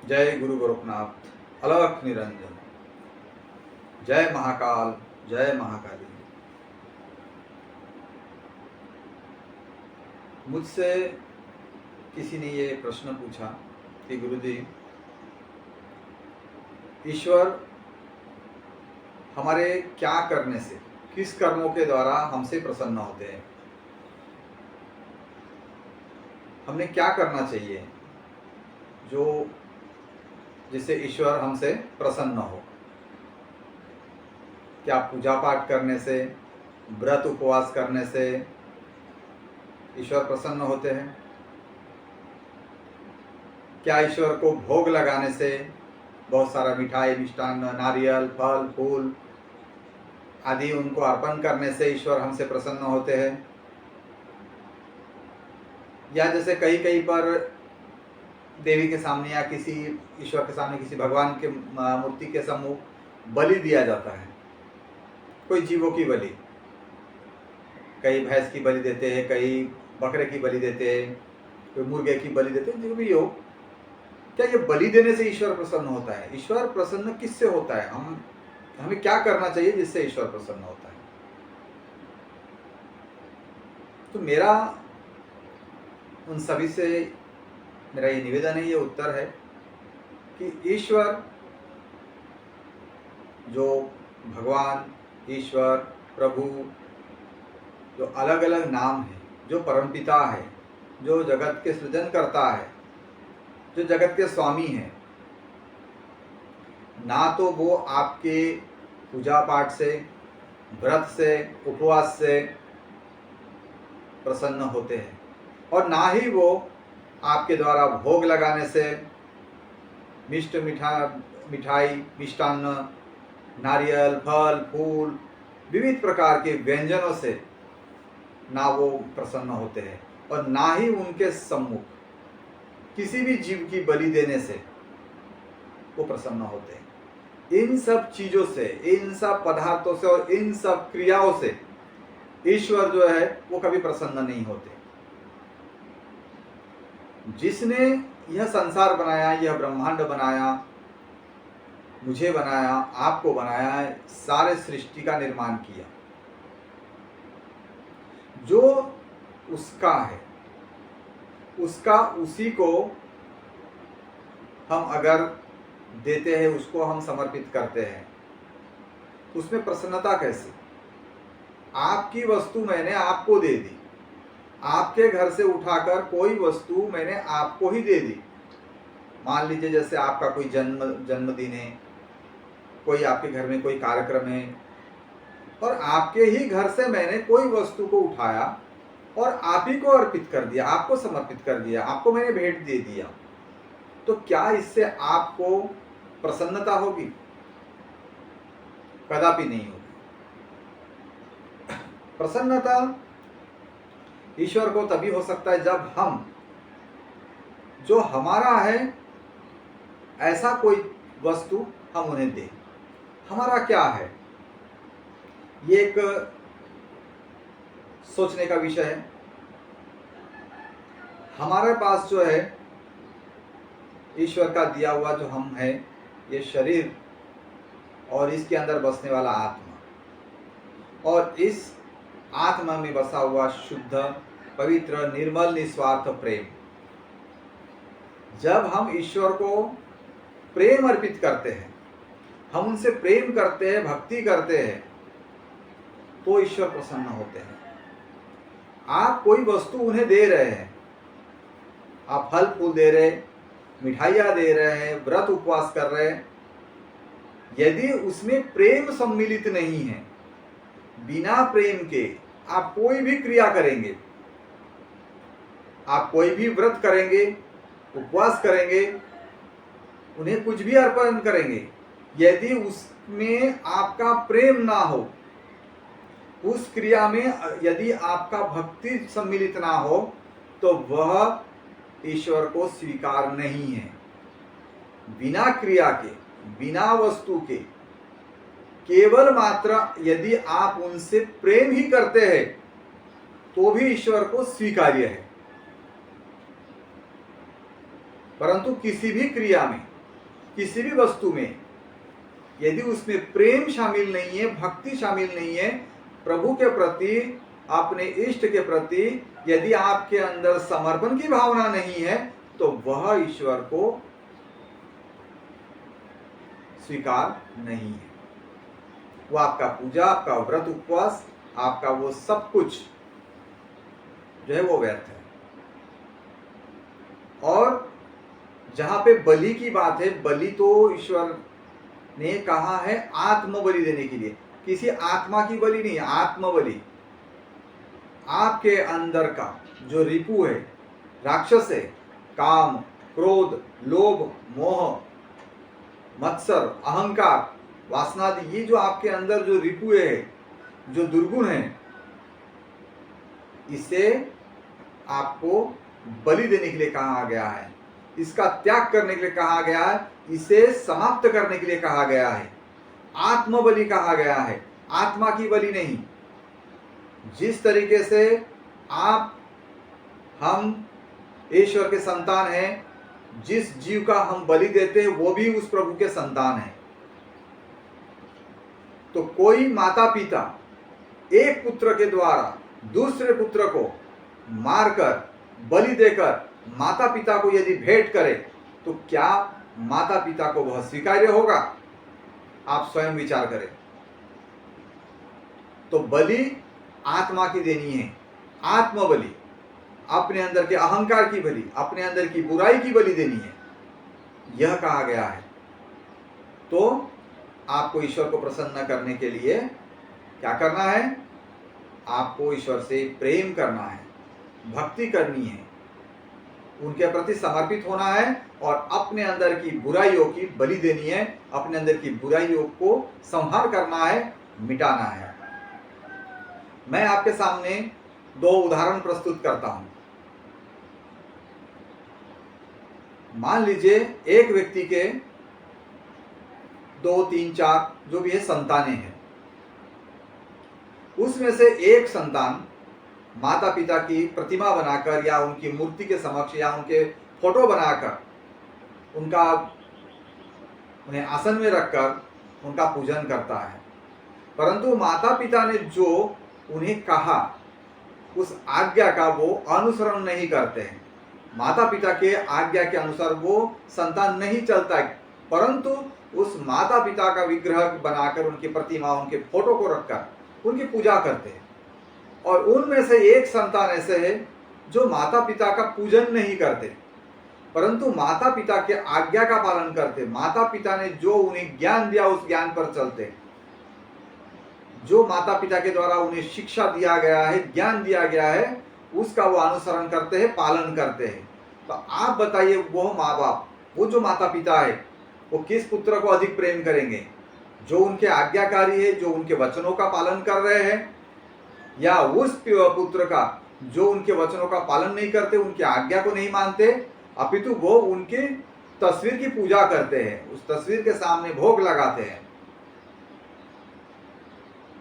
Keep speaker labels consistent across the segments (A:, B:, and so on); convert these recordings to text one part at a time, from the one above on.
A: जय गुरु गोरखनाथ अलख निरंजन। जय महाकाल, जय महाकाली। मुझसे किसी ने ये प्रश्न पूछा कि गुरुजी, ईश्वर हमारे क्या करने से, किस कर्मों के द्वारा हमसे प्रसन्न होते हैं? हमने क्या करना चाहिए जो जिससे ईश्वर हमसे प्रसन्न हो? क्या पूजा पाठ करने से, व्रत उपवास करने से ईश्वर प्रसन्न होते हैं? क्या ईश्वर को भोग लगाने से, बहुत सारा मिठाई, मिष्टान्न, नारियल, फल, फूल आदि उनको अर्पण करने से ईश्वर हमसे प्रसन्न होते हैं? या जैसे कहीं कहीं पर देवी के सामने या किसी ईश्वर के सामने, किसी भगवान के मूर्ति के सम्मुख बलि दिया जाता है, कोई जीवों की बलि, कई भैंस की बलि देते हैं, कई बकरे की बलि देते हैं, कोई मुर्गे की बलि देते हैं, जो भी हो। क्या ये बलि देने से ईश्वर प्रसन्न होता है? ईश्वर प्रसन्न किससे होता है? हमें क्या करना चाहिए जिससे ईश्वर प्रसन्न होता है? तो मेरा उन सभी से मेरा ये निवेदन है, ये उत्तर है कि ईश्वर, जो भगवान, ईश्वर, प्रभु, जो अलग अलग नाम है, जो परमपिता है, जो जगत के सृजन करता है, जो जगत के स्वामी हैं, ना तो वो आपके पूजा पाठ से, व्रत से, उपवास से प्रसन्न होते हैं, और ना ही वो आपके द्वारा भोग लगाने से, मिठाई, मिष्टान्न, नारियल, फल, फूल, विविध प्रकार के व्यंजनों से ना वो प्रसन्न होते हैं, और ना ही उनके सम्मुख किसी भी जीव की बलि देने से वो प्रसन्न होते हैं। इन सब चीजों से, इन सब पदार्थों से और इन सब क्रियाओं से ईश्वर जो है वो कभी प्रसन्न नहीं होते। जिसने यह संसार बनाया, यह ब्रह्मांड बनाया, मुझे बनाया, आपको बनाया, सारे सृष्टि का निर्माण किया, जो उसका है, उसका उसी को हम अगर देते हैं, उसको हम समर्पित करते हैं, उसमें प्रसन्नता कैसे? आपकी वस्तु मैंने आपको दे दी, आपके घर से उठाकर कोई वस्तु मैंने आपको ही दे दी। मान लीजिए जैसे आपका कोई जन्मदिन है, कोई आपके घर में कोई कार्यक्रम है, और आपके ही घर से मैंने कोई वस्तु को उठाया और आप ही को अर्पित कर दिया, आपको समर्पित कर दिया, आपको मैंने भेंट दे दिया, तो क्या इससे आपको प्रसन्नता होगी? कदापि नहीं होगी। प्रसन्नता ईश्वर को तभी हो सकता है जब हम जो हमारा है ऐसा कोई वस्तु हम उन्हें दें। हमारा क्या है, ये एक सोचने का विषय है। हमारे पास जो है ईश्वर का दिया हुआ जो हम है, ये शरीर और इसके अंदर बसने वाला आत्मा, और इस आत्मा में बसा हुआ शुद्ध, पवित्र, निर्मल, निस्वार्थ प्रेम। जब हम ईश्वर को प्रेम अर्पित करते हैं, हम उनसे प्रेम करते हैं, भक्ति करते हैं, तो ईश्वर प्रसन्न होते हैं। आप कोई वस्तु उन्हें दे रहे हैं, आप फल फूल दे रहे, मिठाइयाँ दे रहे हैं, व्रत उपवास कर रहे हैं, यदि उसमें प्रेम सम्मिलित नहीं है, बिना प्रेम के आप कोई भी क्रिया करेंगे, आप कोई भी व्रत करेंगे, उपवास करेंगे, उन्हें कुछ भी अर्पण करेंगे, यदि उसमें आपका प्रेम ना हो, उस क्रिया में यदि आपका भक्ति सम्मिलित ना हो, तो वह ईश्वर को स्वीकार नहीं है। बिना क्रिया के, बिना वस्तु के, केवल मात्र यदि आप उनसे प्रेम ही करते हैं तो भी ईश्वर को स्वीकार्य है। परंतु किसी भी क्रिया में किसी भी वस्तु में यदि उसमें प्रेम शामिल नहीं है, भक्ति शामिल नहीं है, प्रभु के प्रति, अपने इष्ट के प्रति यदि आपके अंदर समर्पण की भावना नहीं है, तो वह ईश्वर को स्वीकार नहीं है। वो आपका पूजा, आपका व्रत उपवास, आपका वो सब कुछ जो है वो व्यर्थ है। और जहां पे बलि की बात है, बलि तो ईश्वर ने कहा है आत्म बलि देने के लिए, किसी आत्मा की बलि नहीं, आत्म बलि। आपके अंदर का जो रिपु है, राक्षस है, काम, क्रोध, लोभ, मोह, मत्सर, अहंकार, वासनादि, ये जो आपके अंदर जो रिपु है, जो दुर्गुण है, इसे आपको बलि देने के लिए कहा गया है, इसका त्याग करने के लिए कहा गया है, इसे समाप्त करने के लिए कहा गया है। आत्म बलि कहा गया है, आत्मा की बलि नहीं। जिस तरीके से हम ईश्वर के संतान हैं, जिस जीव का हम बलि देते हैं वो भी उस प्रभु के संतान है। तो कोई माता पिता एक पुत्र के द्वारा दूसरे पुत्र को मारकर, बलि देकर माता पिता को यदि भेंट करे, तो क्या माता पिता को वह स्वीकार्य होगा? आप स्वयं विचार करें। तो बलि आत्मा की देनी है, आत्म बलि, अपने अंदर के अहंकार की बलि, अपने अंदर की बुराई की बलि देनी है, यह कहा गया है। तो आपको ईश्वर को प्रसन्न करने के लिए क्या करना है? आपको ईश्वर से प्रेम करना है, भक्ति करनी है, उनके प्रति समर्पित होना है और अपने अंदर की बुराइयों की बलि देनी है, अपने अंदर की बुराइयों को संहार करना है, मिटाना है। मैं आपके सामने दो उदाहरण प्रस्तुत करता हूं। मान लीजिए एक व्यक्ति के 2, 3, 4 जो भी है संतानें हैं। उसमें से एक संतान माता पिता की प्रतिमा बनाकर या उनकी मूर्ति के समक्ष या उनके फोटो बनाकर उन्हें आसन में रखकर उनका पूजन करता है। परंतु माता पिता ने जो उन्हें कहा उस आज्ञा का वो अनुसरण नहीं करते हैं। माता पिता के आज्ञा के अनुसार वो संतान नहीं चलता है, परंतु उस माता पिता का विग्रह बनाकर, उनकी प्रतिमा, उनके फोटो को रखकर उनकी पूजा करते हैं। और उनमें से एक संतान ऐसे है जो माता पिता का पूजन नहीं करते, परंतु माता पिता के आज्ञा का पालन करते। माता पिता ने जो उन्हें ज्ञान दिया उस ज्ञान पर चलते, जो माता पिता के द्वारा उन्हें शिक्षा दिया गया है, ज्ञान दिया गया है, उसका वो अनुसरण करते हैं, पालन करते हैं। तो आप बताइए, वो माँ बाप, वो जो माता पिता है, वो किस पुत्र को अधिक प्रेम करेंगे? जो उनके आज्ञाकारी है, जो उनके वचनों का पालन कर रहे हैं, या उस पुत्र का जो उनके वचनों का पालन नहीं करते, उनकी आज्ञा को नहीं मानते, अपितु वो उनकी तस्वीर की पूजा करते हैं, उस तस्वीर के सामने भोग लगाते हैं।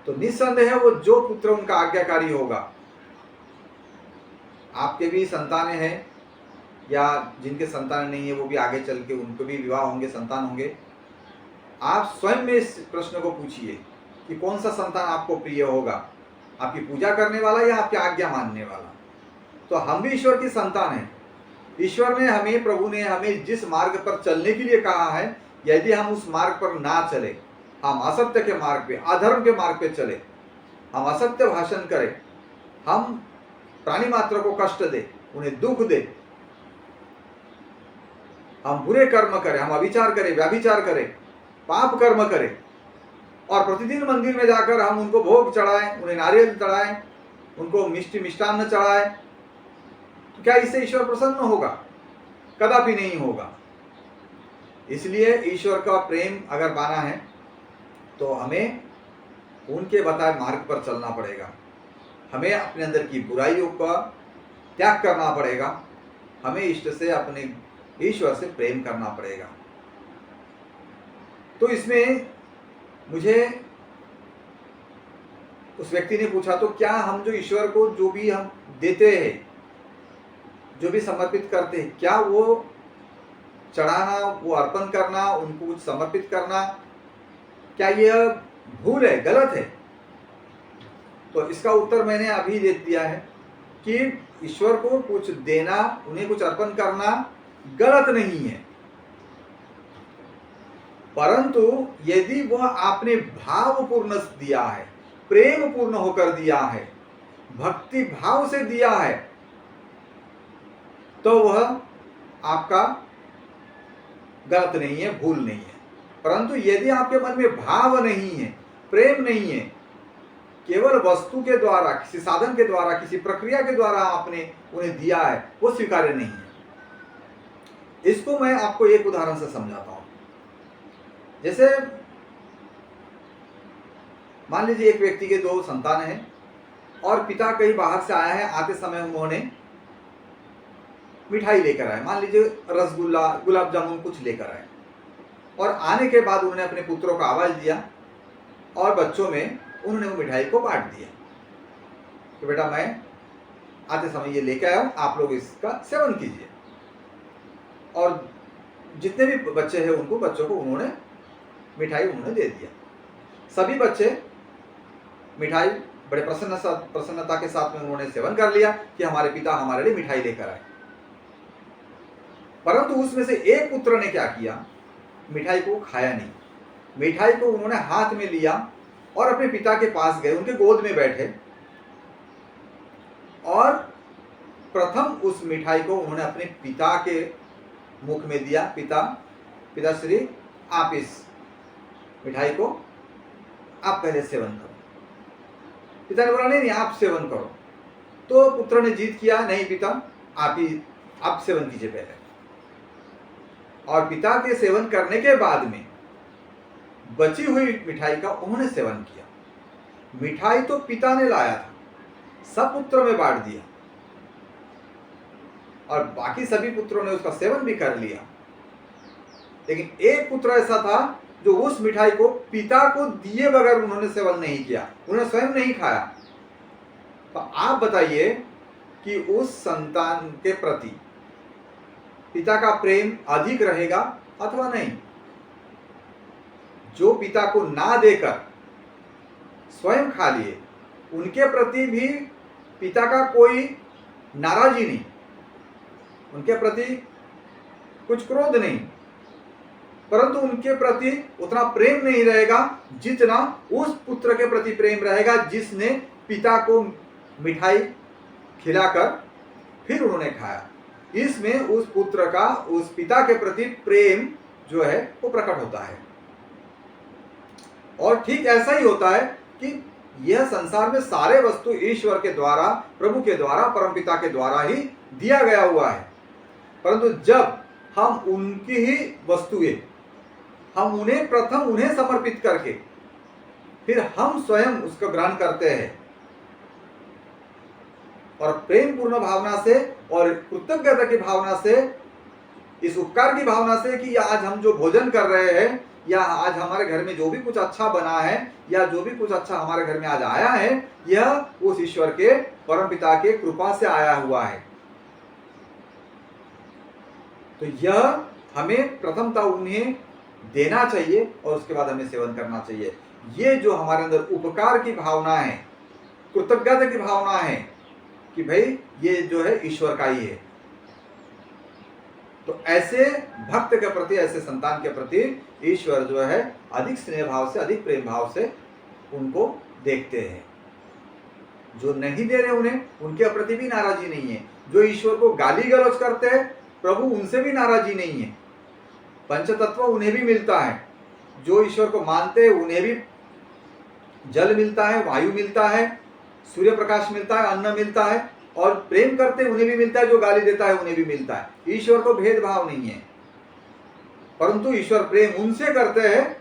A: तो निस्संदेह वो जो पुत्र उनका आज्ञाकारी होगा। आपके भी संतानें हैं या जिनके संतान नहीं है वो भी आगे चल के उनको भी विवाह होंगे, संतान होंगे। आप स्वयं में इस प्रश्न को पूछिए कि कौन सा संतान आपको प्रिय होगा, आपकी पूजा करने वाला या आपकी आज्ञा मानने वाला? तो हम भी ईश्वर की संतान हैं। ईश्वर ने हमें, प्रभु ने हमें जिस मार्ग पर चलने के लिए कहा है, यदि हम उस मार्ग पर ना चले, हम असत्य के मार्ग पे, अधर्म के मार्ग पे चले, हम असत्य भाषण करें, हम प्राणी मात्र को कष्ट दे, उन्हें दुख दे, हम बुरे कर्म करें, हम अविचार करें, व्यभिचार करें, पाप कर्म करें, और प्रतिदिन मंदिर में जाकर हम उनको भोग चढ़ाएं, उन्हें नारियल चढ़ाएं, उनको मिष्टान्न चढ़ाएं, तो क्या इससे ईश्वर प्रसन्न होगा? कदापि नहीं होगा। इसलिए ईश्वर का प्रेम अगर पाना है तो हमें उनके बताए मार्ग पर चलना पड़ेगा। हमें अपने अंदर की बुराइयों का त्याग करना पड़ेगा। हमें इष्ट से, अपने ईश्वर से प्रेम करना पड़ेगा। तो इसमें मुझे उस व्यक्ति ने पूछा, तो क्या हम जो ईश्वर को जो भी हम देते हैं, जो भी समर्पित करते हैं, क्या वो चढ़ाना, वो अर्पण करना, उनको कुछ समर्पित करना, क्या यह भूल है, गलत है? तो इसका उत्तर मैंने अभी दे दिया है कि ईश्वर को कुछ देना, उन्हें कुछ अर्पण करना गलत नहीं है, परंतु यदि वह आपने भावपूर्ण दिया है, प्रेम पूर्ण होकर दिया है, भक्ति भाव से दिया है, तो वह आपका गलत नहीं है, भूल नहीं है। परंतु यदि आपके मन में भाव नहीं है, प्रेम नहीं है, केवल वस्तु के द्वारा, किसी साधन के द्वारा, किसी प्रक्रिया के द्वारा आपने उन्हें दिया है, वो स्वीकार्य नहीं है। इसको मैं आपको एक उदाहरण से समझाता हूं। जैसे मान लीजिए एक व्यक्ति के 2 संतान हैं और पिता कहीं बाहर से आया है, आते समय उन्होंने मिठाई लेकर आए, मान लीजिए रसगुल्ला, गुलाब जामुन कुछ लेकर आए, और आने के बाद उन्होंने अपने पुत्रों को आवाज दिया और बच्चों में उन्होंने वो मिठाई को बांट दिया कि बेटा मैं आते समय ये लेके आया हूं, आप लोग इसका सेवन कीजिए। और जितने भी बच्चे हैं उनको, बच्चों को उन्होंने मिठाई उन्होंने दे दिया। सभी बच्चे मिठाई बड़े प्रसन्नता के साथ में उन्होंने सेवन कर लिया कि हमारे पिता हमारे लिए मिठाई लेकर आए। परंतु उसमें से एक पुत्र ने क्या किया, मिठाई को खाया नहीं। मिठाई को उन्होंने हाथ में लिया और अपने पिता के पास गए, उनके गोद में बैठे और प्रथम उस मिठाई को उन्होंने अपने पिता के मुख में दिया। पिताश्री आप इस मिठाई को आप पहले सेवन करो। पिता ने बोला नहीं आप सेवन करो। तो पुत्र ने जिद किया, नहीं पिता आप सेवन कीजिए पहले। और पिता के सेवन करने के बाद में बची हुई मिठाई का उन्होंने सेवन किया। मिठाई तो पिता ने लाया था, सब पुत्रों में बांट दिया और बाकी सभी पुत्रों ने उसका सेवन भी कर लिया। लेकिन एक पुत्र ऐसा था जो उस मिठाई को पिता को दिए बगैर उन्होंने सेवन नहीं किया, उन्होंने स्वयं नहीं खाया। तो आप बताइए कि उस संतान के प्रति पिता का प्रेम अधिक रहेगा अथवा नहीं? जो पिता को ना देकर स्वयं खा लिए, उनके प्रति भी पिता का कोई नाराजी नहीं, उनके प्रति कुछ क्रोध नहीं, परंतु उनके प्रति उतना प्रेम नहीं रहेगा जितना उस पुत्र के प्रति प्रेम रहेगा जिसने पिता को मिठाई खिलाकर फिर उन्होंने खाया। इसमें उस पुत्र का उस पिता के प्रति प्रेम जो है वो प्रकट होता है। और ठीक ऐसा ही होता है कि यह संसार में सारे वस्तु ईश्वर के द्वारा, प्रभु के द्वारा, परमपिता के द्वारा ही दिया गया हुआ है। परंतु जब हम उनकी ही वस्तुएं, हम उन्हें प्रथम उन्हें समर्पित करके फिर हम स्वयं उसको ग्रहण करते हैं और प्रेम पूर्ण भावना से और कृतज्ञता की भावना से, इस उपकार की भावना से कि आज हम जो भोजन कर रहे हैं या आज हमारे घर में जो भी कुछ अच्छा बना है या जो भी कुछ अच्छा हमारे घर में आज आया है, यह उस ईश्वर के परमपिता के कृपा से आया हुआ है। तो यह हमें प्रथमतः उन्हें देना चाहिए और उसके बाद हमें सेवन करना चाहिए। ये जो हमारे अंदर उपकार की भावना है, कृतज्ञता की भावना है कि भाई ये जो है ईश्वर का ही है, तो ऐसे भक्त के प्रति, ऐसे संतान के प्रति ईश्वर जो है अधिक स्नेह भाव से, अधिक प्रेम भाव से उनको देखते हैं। जो नहीं दे रहे उन्हें, उनके प्रति भी नाराजी नहीं है। जो ईश्वर को गाली गलौज करते हैं, प्रभु उनसे भी नाराजी नहीं है। पंचतत्व उन्हें भी मिलता है। जो ईश्वर को मानते हैं उन्हें भी जल मिलता है, वायु मिलता है, सूर्य प्रकाश मिलता है, अन्न मिलता है, और प्रेम करते उन्हें भी मिलता है, जो गाली देता है उन्हें भी मिलता है। ईश्वर को भेदभाव नहीं है, परंतु ईश्वर प्रेम उनसे करते हैं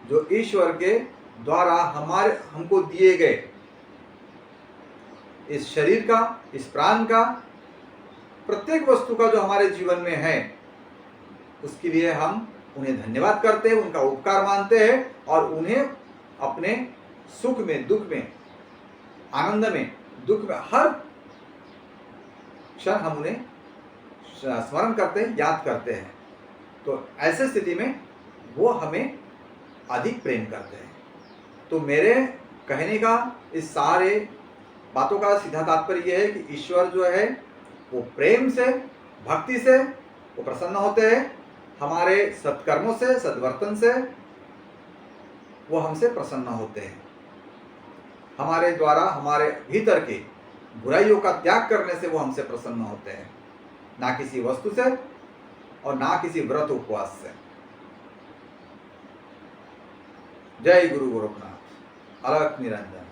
A: जो ईश्वर के द्वारा हमको दिए गए इस शरीर का, इस प्राण का, प्रत्येक वस्तु का जो हमारे जीवन में है, उसके लिए हम उन्हें धन्यवाद करते हैं, उनका उपकार मानते हैं और उन्हें अपने सुख में, दुख में, आनंद में, दुख में, हर क्षण हम उन्हें स्मरण करते हैं, याद करते हैं, तो ऐसे स्थिति में वो हमें अधिक प्रेम करते हैं। तो मेरे कहने का इस सारे बातों का सीधा तात्पर्य यह है कि ईश्वर जो है वो प्रेम से, भक्ति से वो प्रसन्न होते हैं, हमारे सत्कर्मों से, सद्वर्तन से वो हमसे प्रसन्न होते हैं। हमारे द्वारा हमारे भीतर की बुराइयों का त्याग करने से वो हमसे प्रसन्न होते हैं, ना किसी वस्तु से और ना किसी व्रत उपवास से। जय गुरु गोरखनाथ। अलख निरंजन।